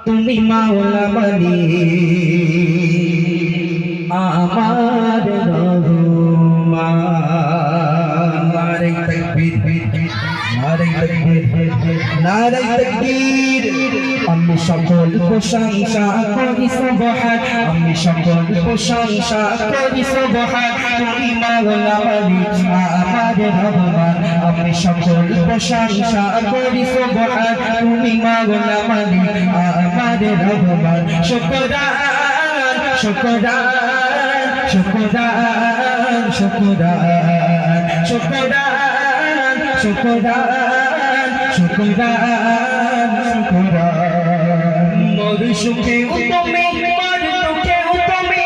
তুমি মাওলা বলি আমার রহমান। নারে তাকবীর, নারে তাকবীর, নারে তাকবীর। আমি সকল প্রশংসা করি সুবহান, আমি সকল প্রশংসা করি সুবহান। তুমি মাওলা বলি আমার রহমান, আমি সকল প্রশংসা করি সুবহান। তুমি মাওলা বলি আমার রহমান। শুকরান শুকরান শুকরান শুকরান শুকরান শুকরান শুকরান শুকরান। মোর সুখে তুমি, মোর দুঃখে তুমি,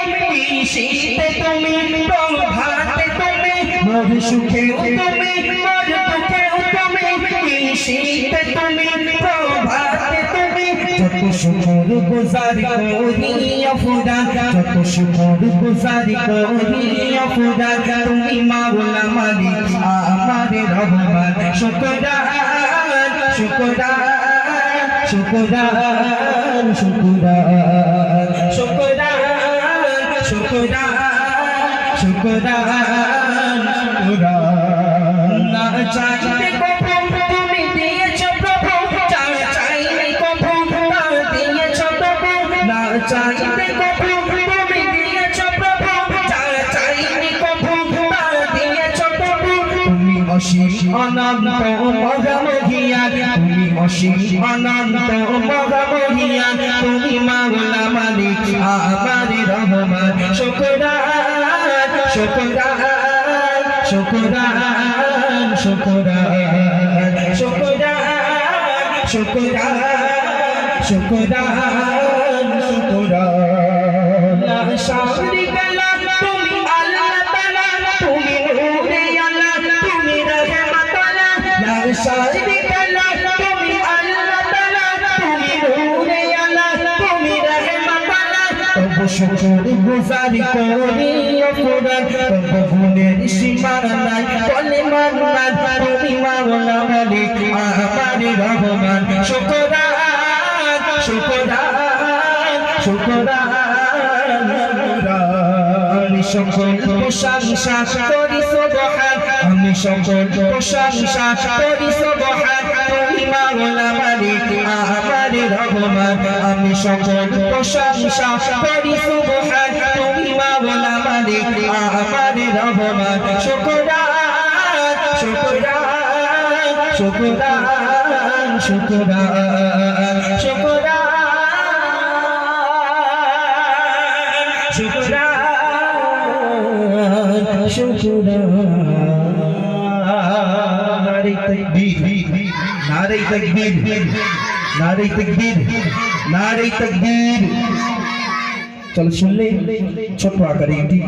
শীতে তুমি, প্রভাতে তুমি। মোর সুখে তুমি, মোর দুঃখে তুমি, শীতে তুমি, প্রভাতে তুমি। যত শুকর গুজারি করি আফুদান, যত শুকর গুজারি করি আফুদান। তুমি মাওলা মালিক আমার রহমান। শুকরান শুকরান শুকরান শুকরান শুকরান শুকরান শুকরান শুকরান। না চাইতে কখনো তুমি দিয়েছো প্রভু, চাইনি কখনো তা দিয়েছো প্রভু। না চাইতে কখনো তুমি দিয়েছো প্রভু, চাইনি কখনো তা দিয়েছো প্রভু। তুমি অসীম অনন্ত মহামহিয়ান, তুমি অসীম অনন্ত মহামহিয়ান। তুমি মাওলা মালিক আমার রহমান। শুকরান শুকরান শুকরান শুকরান শুকরান শুকরান শুকরান শুকরান। লা শারীকা লাক, তুমি আল্লাহ তাআলা, তুমি নূরে আল্লাহ, তুমি রহমত আল্লাহ। লা শারীকা লাক, তুমি আল্লাহ তাআলা, তুমি নূরে আল্লাহ, তুমি রহমত আল্লাহ। তবু শুকর গুজারি করি অফুরান, তবু গুণের সীমা নাই বলে মান্নান। তুমি মাওলা মালিক আমার রহমান। শুকরান শুকরান শুকরান শুকরান। আমি সকল প্রশংসা করি সুবহান, আমি সকল প্রশংসা করি সুবহান। তুমি মাওলা মালিক আমার রহমান। আমি সকল প্রশংসা করি সুবহান। তুমি মাওলা মালিক আমার রহমান। শুকরান শুকরান শুকরান শুকরান শুকরান শুকরান শুকরান। নারে তাকবীর, নারে তাকবীর, নারে তাকবীর, নারে তাকবীর। চল শুনলে ছোট আকারে একটি